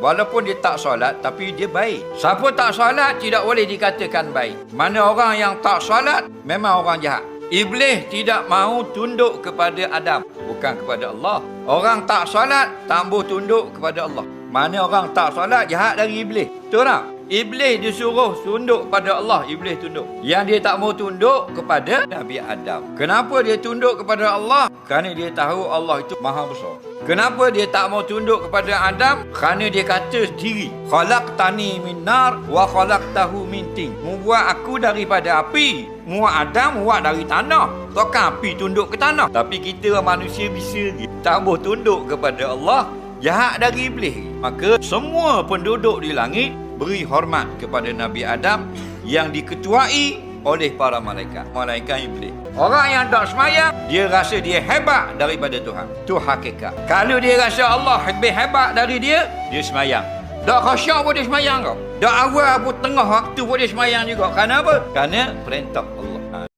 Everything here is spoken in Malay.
Walaupun dia tak solat, tapi dia baik. Siapa tak solat, tidak boleh dikatakan baik. Mana orang yang tak solat, memang orang jahat. Iblis tidak mahu tunduk kepada Adam, bukan kepada Allah. Orang tak solat, tak mahu tunduk kepada Allah. Mana orang tak solat, jahat dari Iblis. Betul tak? Iblis disuruh tunduk pada Allah, Iblis tunduk. Yang dia tak mau tunduk kepada Nabi Adam. Kenapa dia tunduk kepada Allah? Kerana dia tahu Allah itu maha besar. Kenapa dia tak mau tunduk kepada Adam? Kerana dia kata sendiri, khalaqtani min nar wa khalaqtahu min tin. Membuat aku daripada api, muat Adam buat dari tanah. Takkan api tunduk ke tanah? Tapi kita manusia bisa tak mau tunduk kepada Allah, jahat dari Iblis. Maka semua penduduk di langit beri hormat kepada Nabi Adam yang diketuai oleh para malaikat. Malaikat Iblis. Orang yang tak semayang, dia rasa dia hebat daripada Tuhan. Itu hakikat. Kalau dia rasa Allah lebih hebat dari dia, dia semayang. Tak khasyuk pun dia semayang kau. Tak awal pun tengah waktu pun dia semayang juga. Kerana apa? Kerana perintah Allah.